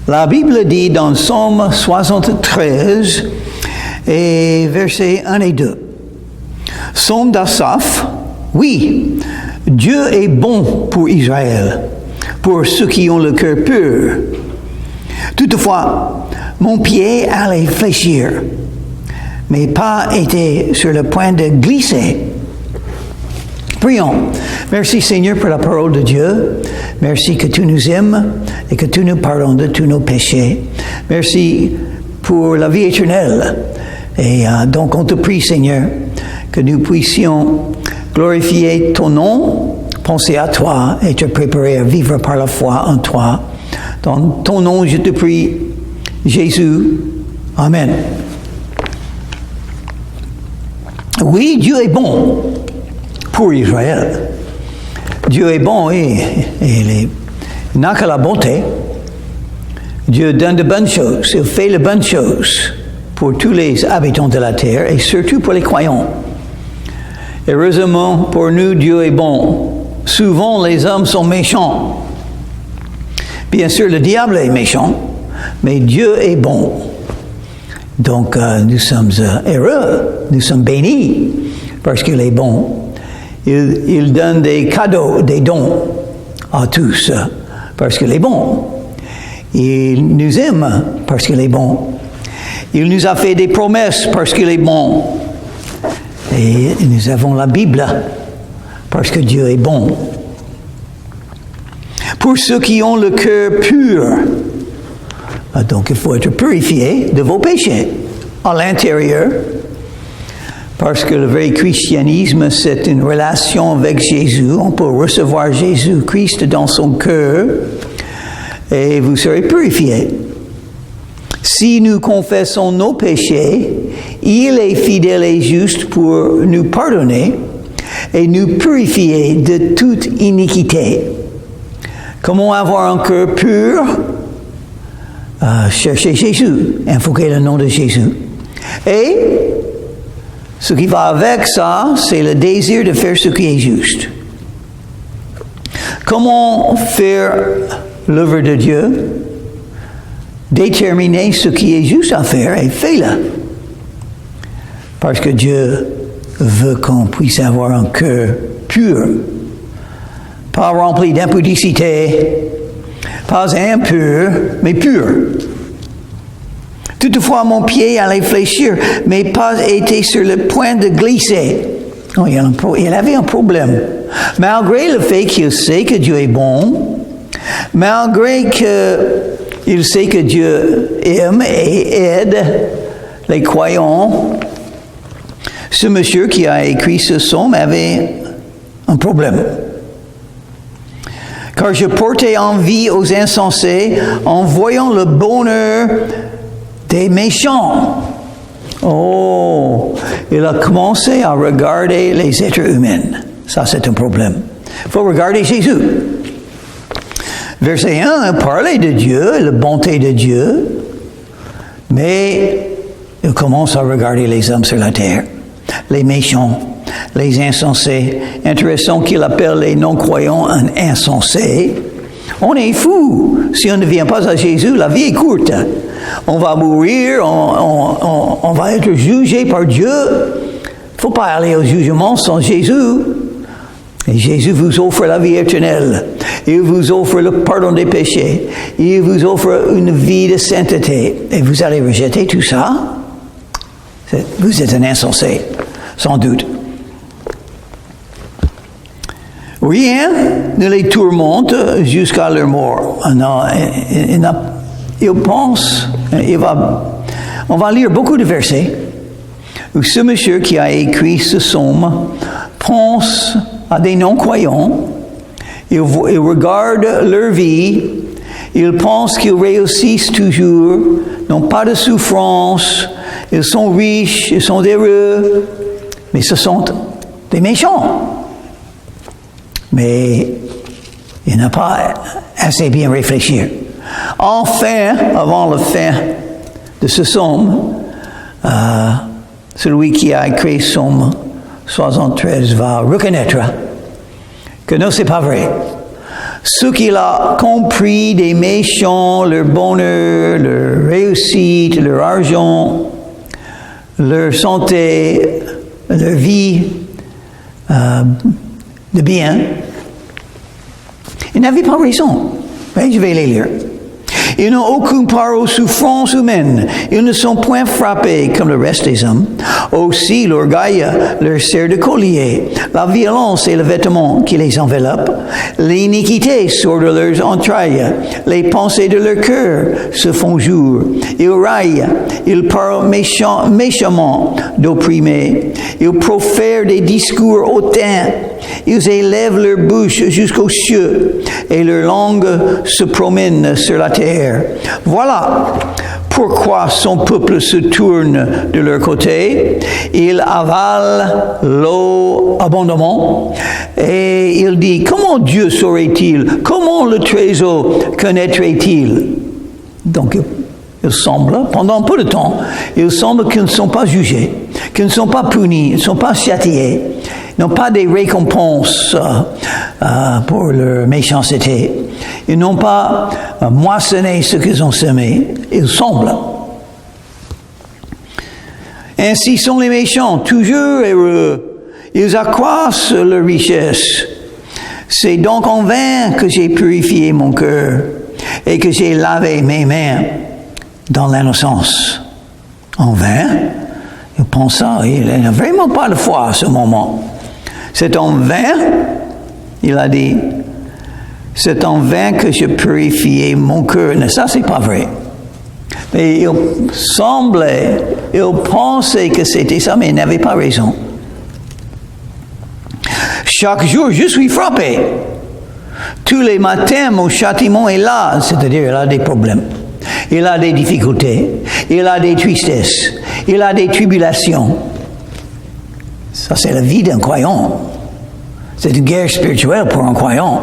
La Bible dit dans Psaume 73, et versets 1 et 2. Psaume d'Asaph, oui, Dieu est bon pour Israël, pour ceux qui ont le cœur pur. Toutefois, mon pied allait fléchir, mes pas étaient sur le point de glisser. Prions. Merci Seigneur pour la parole de Dieu. Merci que tu nous aimes et que tu nous pardonnes de tous nos péchés. Merci pour la vie éternelle. Et donc on te prie Seigneur que nous puissions glorifier ton nom, penser à toi et te préparer à vivre par la foi en toi. Dans ton nom je te prie, Jésus. Amen. Oui, Dieu est bon pour Israël. Dieu est bon et il n'a que la bonté. Dieu donne de bonnes choses, il fait les bonnes choses pour tous les habitants de la terre et surtout pour les croyants. Heureusement pour nous, Dieu est bon. Souvent, les hommes sont méchants. Bien sûr, le diable est méchant, mais Dieu est bon. Donc, nous sommes heureux, nous sommes bénis parce qu'il est bon. Il donne des cadeaux, des dons à tous parce qu'il est bon. Il nous aime parce qu'il est bon. Il nous a fait des promesses parce qu'il est bon. Et nous avons la Bible parce que Dieu est bon. Pour ceux qui ont le cœur pur, donc il faut être purifié de vos péchés à l'intérieur. Parce que le vrai christianisme, c'est une relation avec Jésus. On peut recevoir Jésus-Christ dans son cœur et vous serez purifiés. Si nous confessons nos péchés, il est fidèle et juste pour nous pardonner et nous purifier de toute iniquité. Comment avoir un cœur pur? Cherchez Jésus, invoquez le nom de Jésus. Et ce qui va avec ça, c'est le désir de faire ce qui est juste. Comment faire l'œuvre de Dieu? Déterminer ce qui est juste à faire et fais-le. Parce que Dieu veut qu'on puisse avoir un cœur pur, pas rempli d'impudicité, pas impur, mais pur. Toutefois, mon pied allait fléchir, mes pas étaient sur le point de glisser. Oh, il avait un problème. Malgré le fait qu'il sait que Dieu est bon, malgré qu'il sait que Dieu aime et aide les croyants, ce monsieur qui a écrit ce psaume avait un problème. Car je portais envie aux insensés en voyant le bonheur des méchants. Oh, il a commencé à regarder les êtres humains. Ça, c'est un problème. Il faut regarder Jésus. Verset 1, il parlait de Dieu, la bonté de Dieu, mais il commence à regarder les hommes sur la terre, les méchants, les insensés. Intéressant qu'il appelle les non-croyants un insensé. On est fou. Si on ne vient pas à Jésus, la vie est courte. On va mourir, on va être jugé par Dieu. Il ne faut pas aller au jugement sans Jésus. Et Jésus vous offre la vie éternelle. Il vous offre le pardon des péchés. Il vous offre une vie de sainteté. Et vous allez rejeter tout ça? Vous êtes un insensé, sans doute. Rien ne les tourmente jusqu'à leur mort. Non, il pense, on va lire beaucoup de versets où ce monsieur qui a écrit ce psaume pense à des non-croyants, il regarde leur vie, il pense qu'ils réussissent toujours, n'ont pas de souffrance, ils sont riches, ils sont heureux, mais ce sont des méchants. Mais il n'a pas assez bien réfléchi. Enfin, avant la fin de ce psaume, celui qui a écrit psaume 73 va reconnaître que non, c'est pas vrai. Ce qu'il a compris des méchants, leur bonheur, leur réussite, leur argent, leur santé, leur vie de bien, ils n'avaient pas raison. Oui, je vais les lire. Ils n'ont aucune part aux souffrances humaines. Ils ne sont point frappés comme le reste des hommes. Aussi, l'orgueil leur sert de collier. La violence est le vêtement qui les enveloppe. L'iniquité sort de leurs entrailles. Les pensées de leur cœur se font jour. Ils raillent. Ils parlent méchamment d'opprimés. Ils profèrent des discours hautains. Ils élèvent leur bouche jusqu'aux cieux et leur langue se promène sur la terre. Voilà pourquoi son peuple se tourne de leur côté. Il avale l'eau abondamment et il dit, comment Dieu saurait-il? Comment le Très-Haut connaîtrait-il? Donc, il semble, pendant peu de temps, il semble qu'ils ne sont pas jugés, qu'ils ne sont pas punis, ils ne sont pas châtiés, ils n'ont pas des récompenses pour leur méchanceté. Ils n'ont pas moissonné ce qu'ils ont semé, il semble. Ainsi sont les méchants, toujours heureux. Ils accroissent leur richesse. C'est donc en vain que j'ai purifié mon cœur et que j'ai lavé mes mains dans l'innocence. En vain, il pense ça, il n'a vraiment pas de foi à ce moment. C'est en vain, il a dit, c'est en vain que j'ai purifié mon cœur. Mais ça, c'est pas vrai. Mais il semblait, il pensait que c'était ça, mais il n'avait pas raison. Chaque jour, je suis frappé. Tous les matins, mon châtiment est là, c'est-à-dire il a des problèmes. Il a des difficultés, il a des tristesses, il a des tribulations. Ça, c'est la vie d'un croyant. C'est une guerre spirituelle pour un croyant.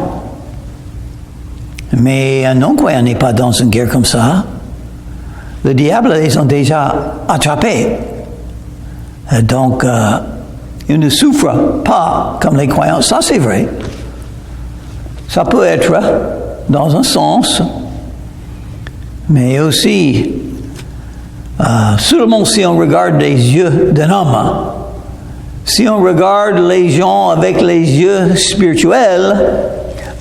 Mais un non-croyant n'est pas dans une guerre comme ça. Le diable les a déjà attrapés. Donc, ils ne souffrent pas comme les croyants. Ça, c'est vrai. Ça peut être dans un sens, mais aussi, seulement si on regarde les yeux d'un homme. Si on regarde les gens avec les yeux spirituels,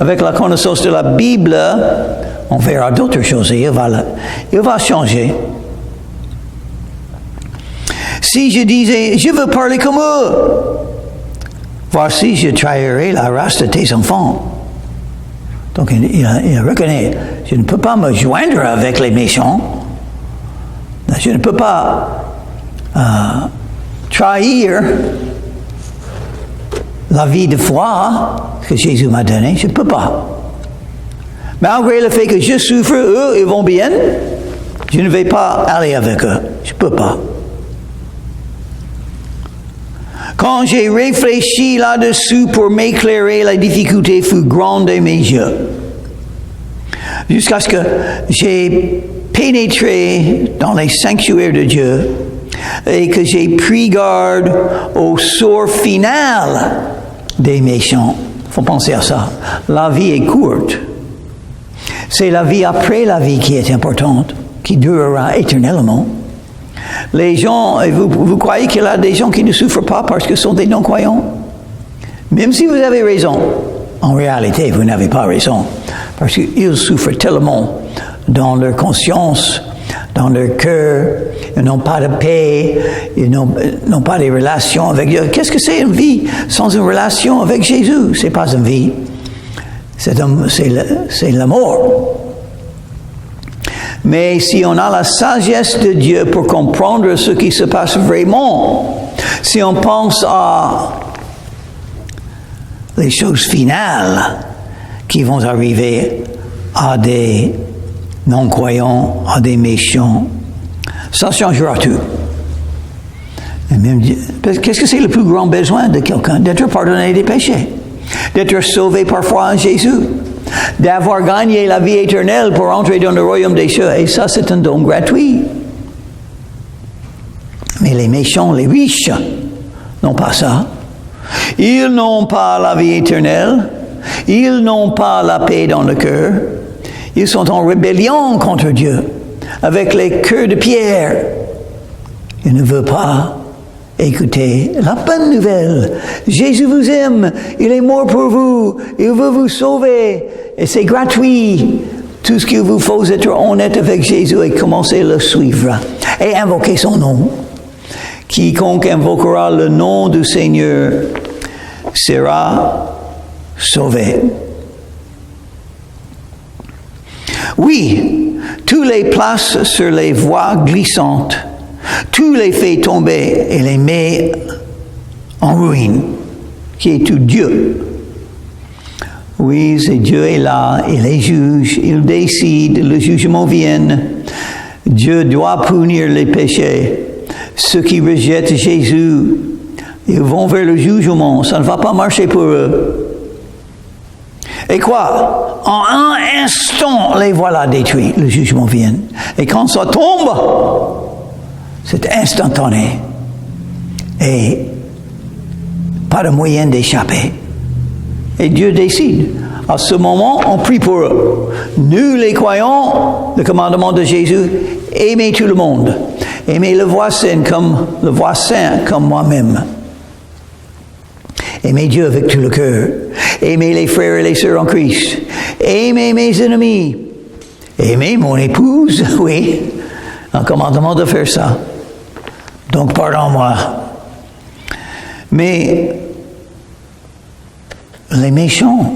avec la connaissance de la Bible, on verra d'autres choses et il va changer. Si je disais, je veux parler comme eux, voici, je trahirai la race de tes enfants. Donc, il reconnaît, je ne peux pas me joindre avec les méchants. Je ne peux pas trahir la vie de foi que Jésus m'a donnée. Je ne peux pas. Malgré le fait que je souffre, eux, ils vont bien, je ne vais pas aller avec eux. Je ne peux pas. Quand j'ai réfléchi là-dessus pour m'éclairer, la difficulté fut grande à mes yeux. Jusqu'à ce que j'ai pénétré dans les sanctuaires de Dieu et que j'ai pris garde au sort final des méchants. Il faut penser à ça. La vie est courte. C'est la vie après la vie qui est importante, qui durera éternellement. Les gens, vous croyez qu'il y a des gens qui ne souffrent pas parce que ce sont des non-croyants? Même si vous avez raison, en réalité, vous n'avez pas raison. Parce qu'ils souffrent tellement dans leur conscience, dans leur cœur, ils n'ont pas de paix, ils n'ont pas de relations avec Dieu. Qu'est-ce que c'est une vie sans une relation avec Jésus? C'est pas une vie. C'est la mort. Mais si on a la sagesse de Dieu pour comprendre ce qui se passe vraiment, si on pense à les choses finales qui vont arriver à des non-croyants, à des méchants, ça changera tout. Qu'est-ce que c'est le plus grand besoin de quelqu'un? D'être pardonné des péchés, d'être sauvé par foi en Jésus, d'avoir gagné la vie éternelle pour entrer dans le royaume des cieux. Et ça, c'est un don gratuit. Mais les méchants, les riches, n'ont pas ça. Ils n'ont pas la vie éternelle. Ils n'ont pas la paix dans le cœur. Ils sont en rébellion contre Dieu, avec les cœurs de pierre. Ils ne veulent pas écouter la bonne nouvelle. Jésus vous aime, il est mort pour vous, il veut vous sauver, et c'est gratuit. Tout ce qu'il vous faut, c'est être honnête avec Jésus et commencer à le suivre et invoquer son nom. Quiconque invoquera le nom du Seigneur sera sauvé. Oui, tous les places sur les voies glissantes, tous les fait tomber et les met en ruine, qui est tout Dieu. Oui, c'est Dieu est là, il les juge, il décide, le jugement vient. Dieu doit punir les péchés. Ceux qui rejettent Jésus, ils vont vers le jugement, ça ne va pas marcher pour eux. Et quoi? En un instant, les voilà détruits, le jugement vient. Et quand ça tombe, c'est instantané. Et pas de moyen d'échapper. Et Dieu décide. À ce moment, on prie pour eux. Nous, les croyants, le commandement de Jésus, aimez tout le monde. Aimez le voisin comme moi-même. Aimez Dieu avec tout le cœur. Aimez les frères et les sœurs en Christ. Aimez mes ennemis. Aimez mon épouse, oui. Un commandement de faire ça. Donc, pardonne-moi. Mais les méchants,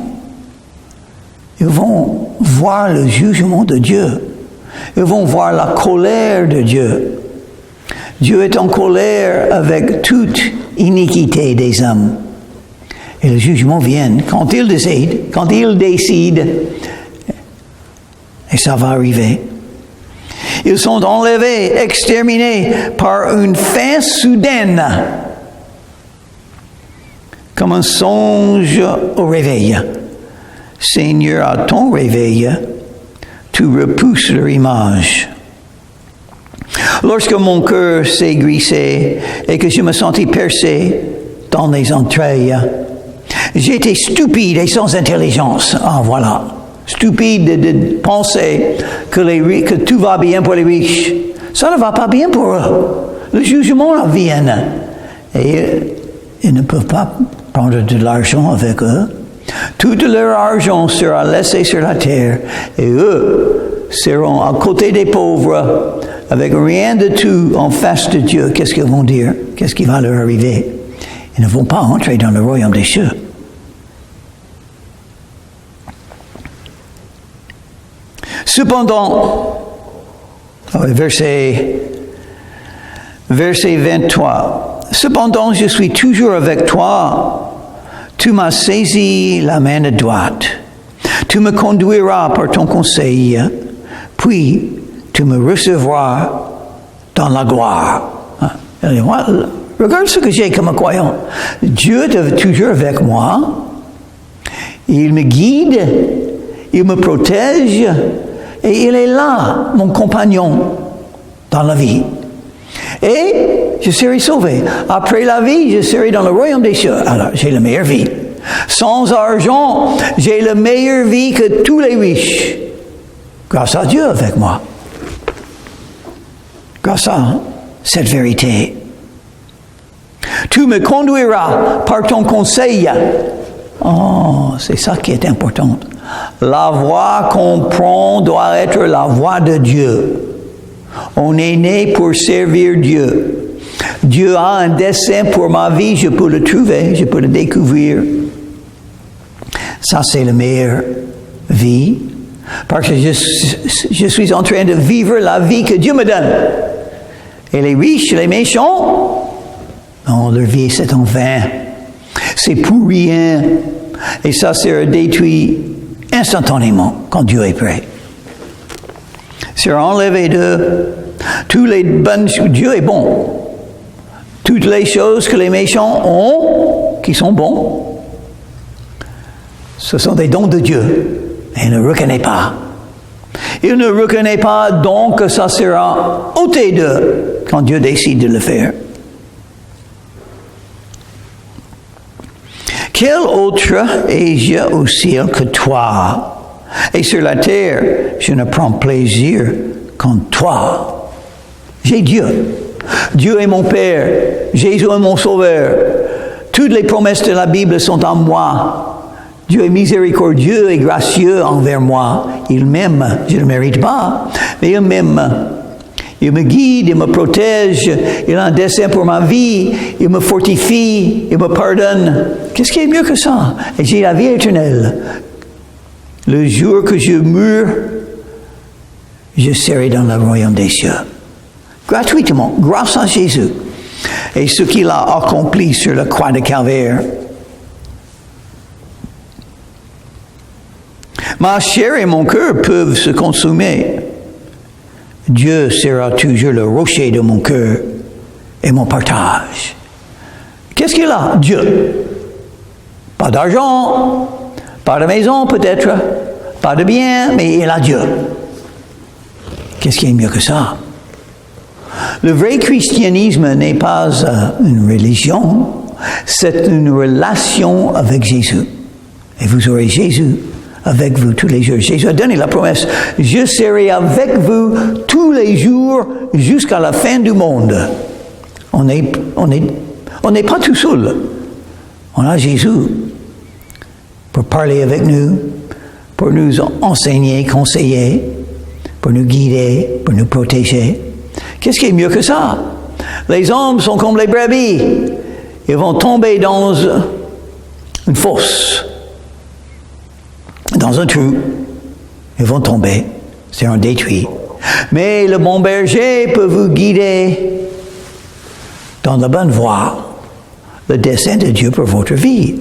ils vont voir le jugement de Dieu. Ils vont voir la colère de Dieu. Dieu est en colère avec toute iniquité des hommes. Et le jugement vient quand il décide, et ça va arriver. Ils sont enlevés, exterminés par une fin soudaine, comme un songe au réveil. Seigneur, à ton réveil, tu repousses leur image. Lorsque mon cœur s'est grisé et que je me sentis percé dans les entrailles, j'étais stupide et sans intelligence. Ah, voilà. Stupide de penser que tout va bien pour les riches. Ça ne va pas bien pour eux. Le jugement vient. Et ils ne peuvent pas prendre de l'argent avec eux. Tout leur argent sera laissé sur la terre. Et eux seront à côté des pauvres, avec rien de tout en face de Dieu. Qu'est-ce qu'ils vont dire? Qu'est-ce qui va leur arriver? Ils ne vont pas entrer dans le royaume des cieux. Cependant, verset 23, cependant je suis toujours avec toi, tu m'as saisi la main droite, tu me conduiras par ton conseil, puis tu me recevras dans la gloire. Regarde ce que j'ai comme croyant. Dieu est toujours avec moi, il me guide, il me protège, et il est là, mon compagnon, dans la vie. Et je serai sauvé. Après la vie, je serai dans le royaume des cieux. Alors, j'ai la meilleure vie. Sans argent, j'ai la meilleure vie que tous les riches. Grâce à Dieu avec moi. Grâce à cette vérité. Tu me conduiras par ton conseil. Oh, c'est ça qui est important. La voie qu'on prend doit être la voie de Dieu. On est né pour servir Dieu. Dieu a un dessein pour ma vie, je peux le trouver, je peux le découvrir. Ça, c'est la meilleure vie. Parce que je suis en train de vivre la vie que Dieu me donne. Et les riches, les méchants, non, leur vie, c'est en vain. C'est pour rien. Et ça sera détruit instantanément quand Dieu est prêt. Sera enlevé de toutes les bonnes choses. Dieu est bon. Toutes les choses que les méchants ont, qui sont bons, ce sont des dons de Dieu. Et il ne reconnaît pas. Il ne reconnaît pas, donc ça sera ôté d'eux quand Dieu décide de le faire. Quel autre ai-je au ciel que toi? Et sur la terre, je ne prends plaisir qu'en toi. J'ai Dieu. Dieu est mon Père. Jésus est mon Sauveur. Toutes les promesses de la Bible sont en moi. Dieu est miséricordieux et gracieux envers moi. Il m'aime. Je ne le mérite pas, mais il m'aime. Il me guide, il me protège, il a un dessein pour ma vie, il me fortifie, il me pardonne. Qu'est-ce qui est mieux que ça? Et j'ai la vie éternelle. Le jour que je meurs, je serai dans le royaume des cieux. Gratuitement, grâce à Jésus. Et ce qu'il a accompli sur la croix de Calvaire. Ma chair et mon cœur peuvent se consumer. Dieu sera toujours le rocher de mon cœur et mon partage. Qu'est-ce qu'il a? Dieu. Pas d'argent, pas de maison peut-être, pas de bien, mais il a Dieu. Qu'est-ce qui est mieux que ça? Le vrai christianisme n'est pas une religion, c'est une relation avec Jésus. Et vous aurez Jésus avec vous tous les jours. Jésus a donné la promesse, je serai avec vous tous les jours jusqu'à la fin du monde. On n'est pas tout seul. On a Jésus pour parler avec nous, pour nous enseigner, conseiller, pour nous guider, pour nous protéger. Qu'est-ce qui est mieux que ça? Les hommes sont comme les brebis. Ils vont tomber dans une fosse, dans un trou. Ils vont tomber. C'est un détruit. Mais le bon berger peut vous guider dans la bonne voie, le dessein de Dieu pour votre vie.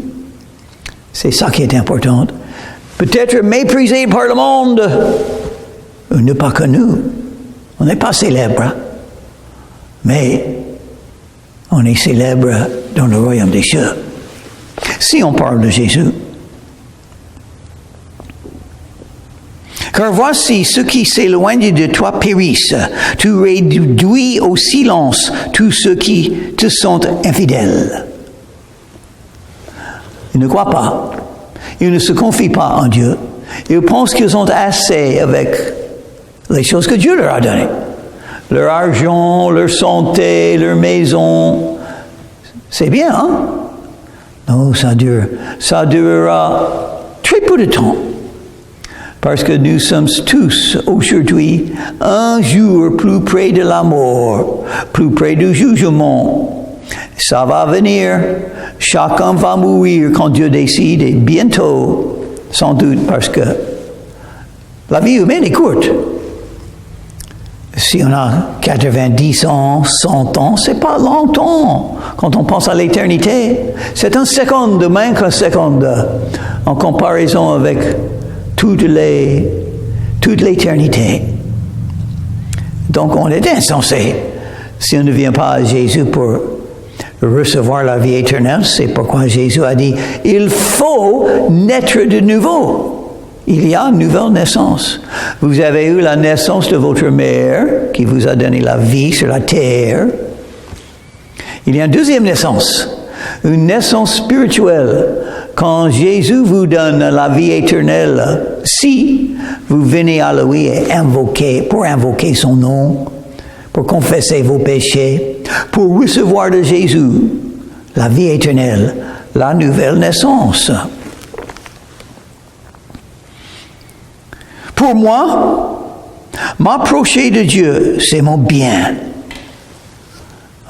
C'est ça qui est important. Peut-être méprisé par le monde, ou ne pas connu. On n'est pas célèbre, mais on est célèbre dans le royaume des cieux. Si on parle de Jésus. Car voici, ceux qui s'éloignent de toi périssent. Tu réduis au silence tous ceux qui te sont infidèles. Ils ne croient pas. Ils ne se confient pas en Dieu. Ils pensent qu'ils ont assez avec les choses que Dieu leur a données. Leur argent, leur santé, leur maison. C'est bien, hein? Non, ça dure. Ça durera très peu de temps. Parce que nous sommes tous aujourd'hui un jour plus près de la mort, plus près du jugement. Ça va venir. Chacun va mourir quand Dieu décide, et bientôt, sans doute, parce que la vie humaine est courte. Si on a 90 ans, 100 ans, c'est pas longtemps quand on pense à l'éternité. C'est un seconde, même qu'un seconde, en comparaison avec toute l'éternité. Donc on est insensé si on ne vient pas à Jésus pour recevoir la vie éternelle. C'est pourquoi Jésus a dit, il faut naître de nouveau. Il y a une nouvelle naissance. Vous avez eu la naissance de votre mère qui vous a donné la vie sur la terre. Il y a une deuxième naissance, une naissance spirituelle. Quand Jésus vous donne la vie éternelle, si vous venez à lui et pour invoquer son nom, pour confesser vos péchés, pour recevoir de Jésus la vie éternelle, la nouvelle naissance. Pour moi, m'approcher de Dieu, c'est mon bien.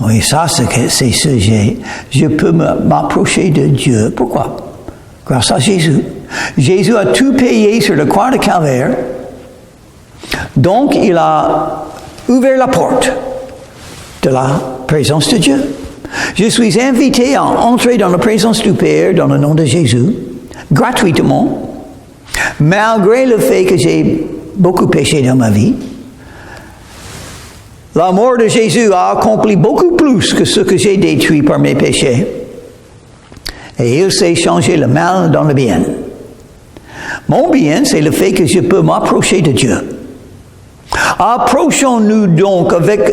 Oui, ça, c'est ce je peux m'approcher de Dieu. Pourquoi? Grâce à Jésus. Jésus a tout payé sur la croix de Calvaire. Donc, il a ouvert la porte de la présence de Dieu. Je suis invité à entrer dans la présence du Père dans le nom de Jésus, gratuitement, malgré le fait que j'ai beaucoup péché dans ma vie. La mort de Jésus a accompli beaucoup plus que ce que j'ai détruit par mes péchés. Et il sait changer le mal dans le bien. Mon bien, c'est le fait que je peux m'approcher de Dieu. Approchons-nous donc avec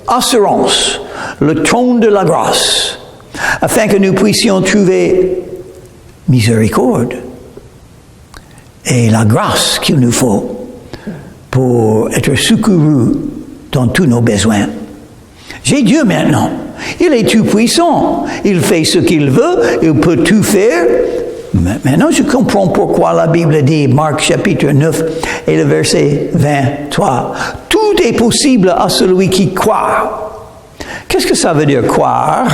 assurance le trône de la grâce, afin que nous puissions trouver miséricorde et la grâce qu'il nous faut pour être secourus dans tous nos besoins. J'ai Dieu maintenant. Il est tout puissant. Il fait ce qu'il veut. Il peut tout faire. Maintenant, je comprends pourquoi la Bible dit, Marc chapitre 9 et le verset 23, « Tout est possible à celui qui croit. » Qu'est-ce que ça veut dire croire?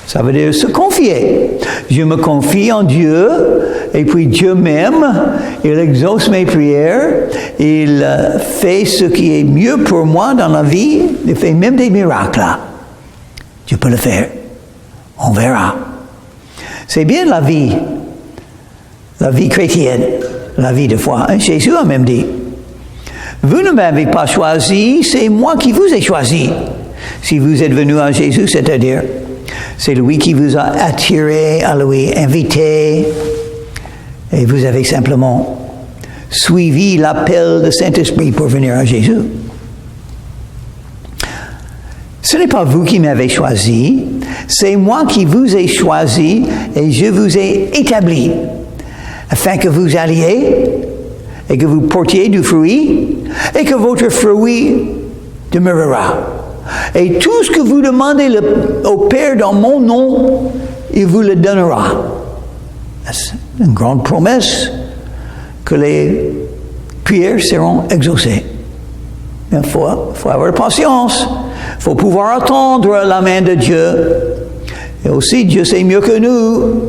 Ça veut dire se confier. Je me confie en Dieu, et puis Dieu m'aime, il exauce mes prières, il fait ce qui est mieux pour moi dans la vie, il fait même des miracles. Dieu peut le faire. On verra. C'est bien la vie chrétienne, la vie de foi. Jésus a même dit, vous ne m'avez pas choisi, c'est moi qui vous ai choisi. Si vous êtes venu à Jésus, c'est-à-dire, c'est lui qui vous a attiré à lui, invité, et vous avez simplement suivi l'appel du Saint-Esprit pour venir à Jésus. Ce n'est pas vous qui m'avez choisi, c'est moi qui vous ai choisi et je vous ai établi afin que vous alliez et que vous portiez du fruit et que votre fruit demeurera. Et tout ce que vous demandez au Père dans mon nom, il vous le donnera. C'est une grande promesse que les prières seront exaucées. Il faut avoir patience. Il faut pouvoir attendre la main de Dieu. Et aussi, Dieu sait mieux que nous.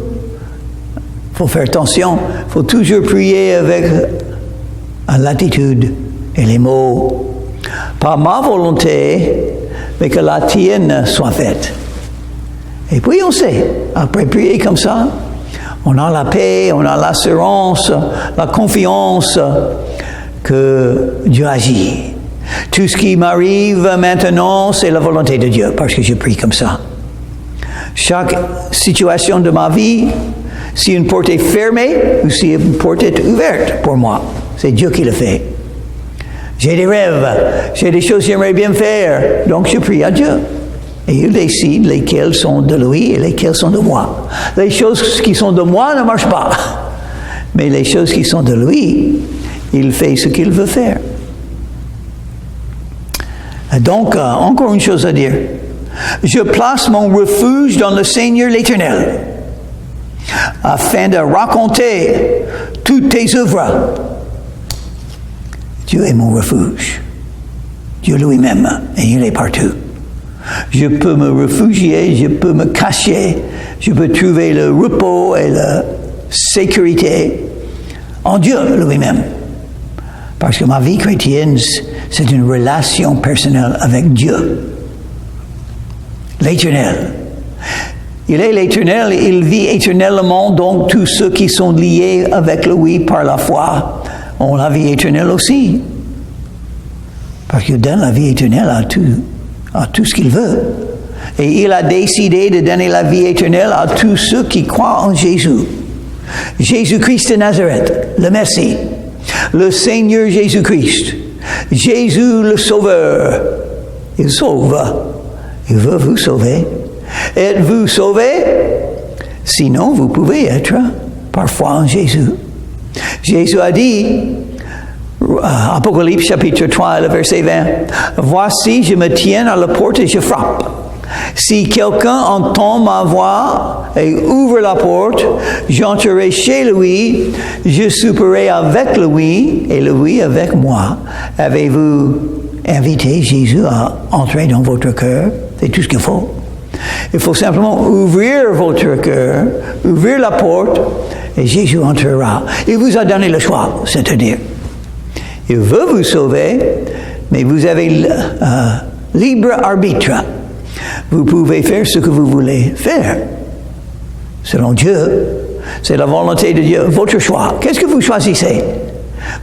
Il faut faire attention. Il faut toujours prier avec l'attitude et les mots. Pas ma volonté, mais que la tienne soit faite. Et puis on sait, après prier comme ça, on a la paix, on a l'assurance, la confiance que Dieu agit. Tout ce qui m'arrive maintenant, c'est la volonté de Dieu, parce que je prie comme ça. Chaque situation de ma vie, si une porte est fermée ou si une porte est ouverte pour moi, c'est Dieu qui le fait. J'ai des rêves, j'ai des choses que j'aimerais bien faire, donc je prie à Dieu. Et il décide lesquelles sont de lui et lesquelles sont de moi. Les choses qui sont de moi ne marchent pas. Mais les choses qui sont de lui, il fait ce qu'il veut faire. Donc, encore une chose à dire. Je place mon refuge dans le Seigneur l'Éternel, afin de raconter toutes tes œuvres. Dieu est mon refuge. Dieu lui-même, et il est partout. Je peux me réfugier, je peux me cacher, je peux trouver le repos et la sécurité en Dieu lui-même. Parce que ma vie chrétienne, c'est une relation personnelle avec Dieu. L'Éternel. Il est l'Éternel, il vit éternellement, donc tous ceux qui sont liés avec lui par la foi ont la vie éternelle aussi. Parce qu'il donne la vie éternelle à tout ce qu'il veut. Et il a décidé de donner la vie éternelle à tous ceux qui croient en Jésus. Jésus-Christ de Nazareth, le Messie, le Seigneur Jésus-Christ, Jésus le Sauveur. Il sauve. Il veut vous sauver. Êtes-vous sauvés? Sinon, vous pouvez être par foi en Jésus. Jésus a dit, Apocalypse chapitre 3, le verset 20, « Voici, je me tiens à la porte et je frappe. Si quelqu'un entend ma voix et ouvre la porte, j'entrerai chez lui, je souperai avec lui et lui avec moi. » Avez-vous invité Jésus à entrer dans votre cœur? C'est tout ce qu'il faut. Il faut simplement ouvrir votre cœur, ouvrir la porte, et Jésus entrera. Il vous a donné le choix, c'est-à-dire, il veut vous sauver, mais vous avez libre arbitre. Vous pouvez faire ce que vous voulez faire. Selon Dieu, c'est la volonté de Dieu, votre choix. Qu'est-ce que vous choisissez?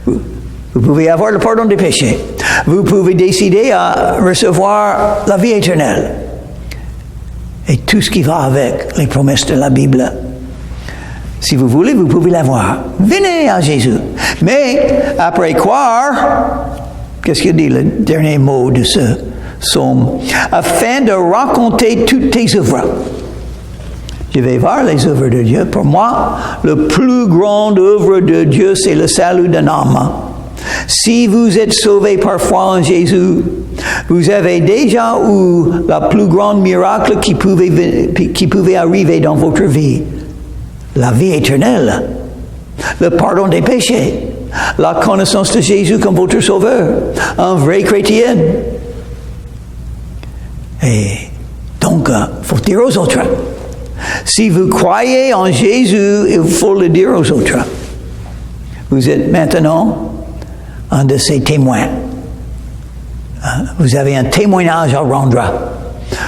Vous pouvez avoir le pardon des péchés. Vous pouvez décider à recevoir la vie éternelle. Et tout ce qui va avec les promesses de la Bible. Si vous voulez, vous pouvez l'avoir. Venez à Jésus. Mais, après croire, qu'est-ce qu'il dit le dernier mot de ce psaume? Afin de raconter toutes tes œuvres. Je vais voir les œuvres de Dieu. Pour moi, la plus grande œuvre de Dieu, c'est le salut d'un âme. Si vous êtes sauvé par foi en Jésus, vous avez déjà eu le plus grand miracle qui pouvait arriver dans votre vie. La vie éternelle, le pardon des péchés, la connaissance de Jésus comme votre sauveur, un vrai chrétien. Et donc, il faut dire aux autres. Si vous croyez en Jésus, il faut le dire aux autres. Vous êtes maintenant un de ses témoins. Vous avez un témoignage à rendre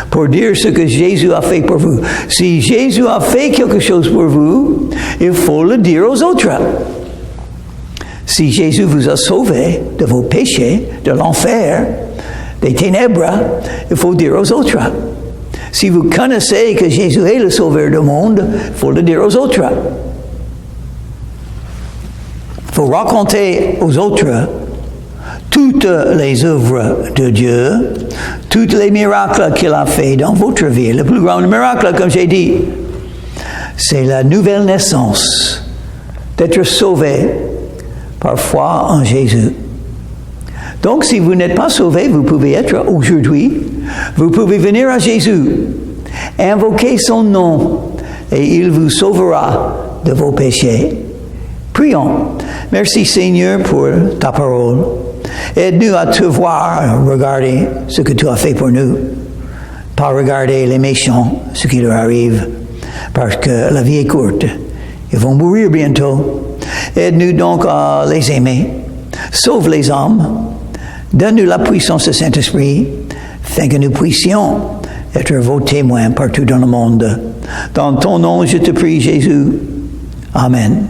pour dire ce que Jésus a fait pour vous. Si Jésus a fait quelque chose pour vous, il faut le dire aux autres. Si Jésus vous a sauvé de vos péchés, de l'enfer, des ténèbres, il faut dire aux autres. Si vous connaissez que Jésus est le sauveur du monde, il faut le dire aux autres. Il faut raconter aux autres toutes les œuvres de Dieu, tous les miracles qu'il a fait dans votre vie. Le plus grand miracle, comme j'ai dit, c'est la nouvelle naissance, d'être sauvé par foi en Jésus. Donc, si vous n'êtes pas sauvé, vous pouvez être aujourd'hui, vous pouvez venir à Jésus, invoquer son nom, et il vous sauvera de vos péchés. Prions. Merci Seigneur pour ta parole. Aide-nous à te voir, regarder ce que tu as fait pour nous. Pas regarder les méchants, ce qui leur arrive, parce que la vie est courte. Ils vont mourir bientôt. Aide-nous donc à les aimer. Sauve les âmes. Donne-nous la puissance du Saint-Esprit, afin que nous puissions être vos témoins partout dans le monde. Dans ton nom, je te prie, Jésus. Amen.